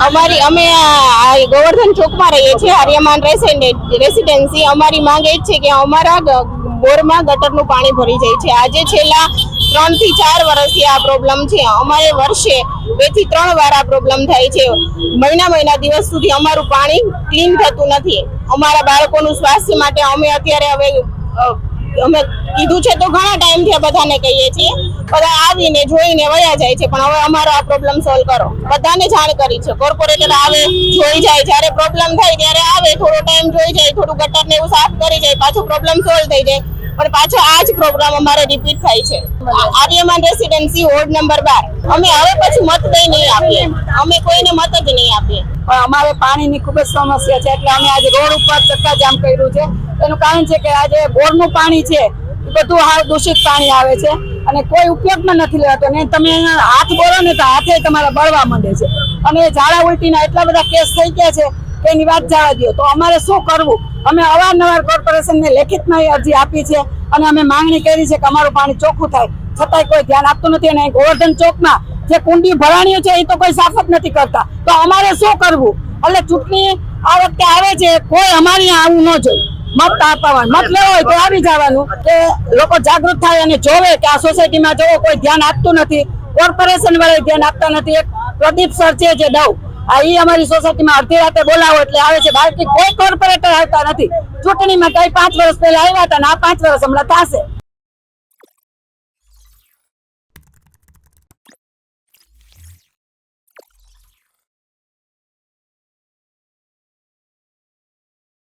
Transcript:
અમારી અમે ગોવર્ધન ચોકમાં રહીએ છીએ, આર્યમાન રેસિડેન્સી. અમારી માંગ એ જ છે કે અમારા બોરમાં ગટરનું પાણી ભરી જાય છે. આજે છેલ્લા 3 થી 4 વર્ષથી આ પ્રોબ્લેમ છે. અમારે વર્ષે 2 થી 3 વાર આ પ્રોબ્લેમ થાય છે. મહિના દિવસ સુધી અમારું પાણી ક્લીન થતું નથી. અમારા બાળકોનું સ્વાસ્થ્ય માટે અમે અત્યારે હવે અમે કીધું છે તો ઘણા ટાઈમથી બધાને કહીએ છીએ, બધા આવીને જોઈને વયા જાય છે. પણ હવે અમારો આ પ્રોબ્લેમ સોલ્વ કરો. બધાને જાણ કરી છે. કોર્પોરેટર આવે, જોઈ જાય, જ્યારે પ્રોબ્લેમ થાય ત્યારે આવે, થોડો ટાઈમ જોઈ જાય, થોડું ગટર ને એવું સાફ કરી જાય, પાછું પ્રોબ્લેમ સોલ્વ થઈ જાય. પણ પાછો આ જ પ્રોગ્રામ અમારે રિપીટ થાય છે. Aryaman residency ward number 12. અમે હવે પછી મત દઈ નહીં આપીએ, અમે કોઈને મત જ નહીં આપીએ. પણ અમારે પાણીની ખૂબ જ સમસ્યા છે, એટલે અમે આજે રોડ ઉપર ચક્કાજામ કર્યું છે. એનું કારણ છે કે આજે બોરનું પાણી છે એ બધું હાવ દૂષિત પાણી આવે છે અને કોઈ ઉપયોગમાં નથી લેવાતો. ને તમે હાથ બોલો ને તો હાથે તમારા બળવા માંડે છે અને ઝાડા ઉલટીના એટલા બધા કેસ થઈ ગયા છે કે એની વાત જવા દો. તો અમારે શું કરવું? અમે અવારનવાર કોર્પોરેશનને લેખિતમાં અરજી આપી છે અને અમે માંગણી કરી છે કે અમારું પાણી ચોખ્ખું થાય, છતાંય કોઈ ધ્યાન આપતું નથી. અને ગોવર્ધન ચોકમાં જે કુંડી ભરાણીઓ છે એ તો કોઈ સાફ જ નથી કરતા. તો અમારે શું કરવું? એટલે ચૂંટણી આ વખતે આવે છે, કોઈ અમારી આવું ન જોઈએ. મત આપવાનું, મત લેવો હોય તો આવી જવાનું, કે લોકો જાગૃત થાય અને જોવે કે આ સોસાયટીમાં જોવો કોઈ ધ્યાન આપતું નથી, કોર્પોરેશન વાળા ધ્યાન આપતા નથી. એક પ્રદીપ સર છે જે ડવ, ઈ અમારી સોસાયટીમાં અડધી રાતે બોલાવો એટલે આવે છે, બાકી કોઈ કોર્પોરેટર આવતા નથી. ચૂંટણીમાં કઈ 5 વર્ષ પહેલા આવ્યા હતા ને આ 5 વર્ષ હમણાં થશે.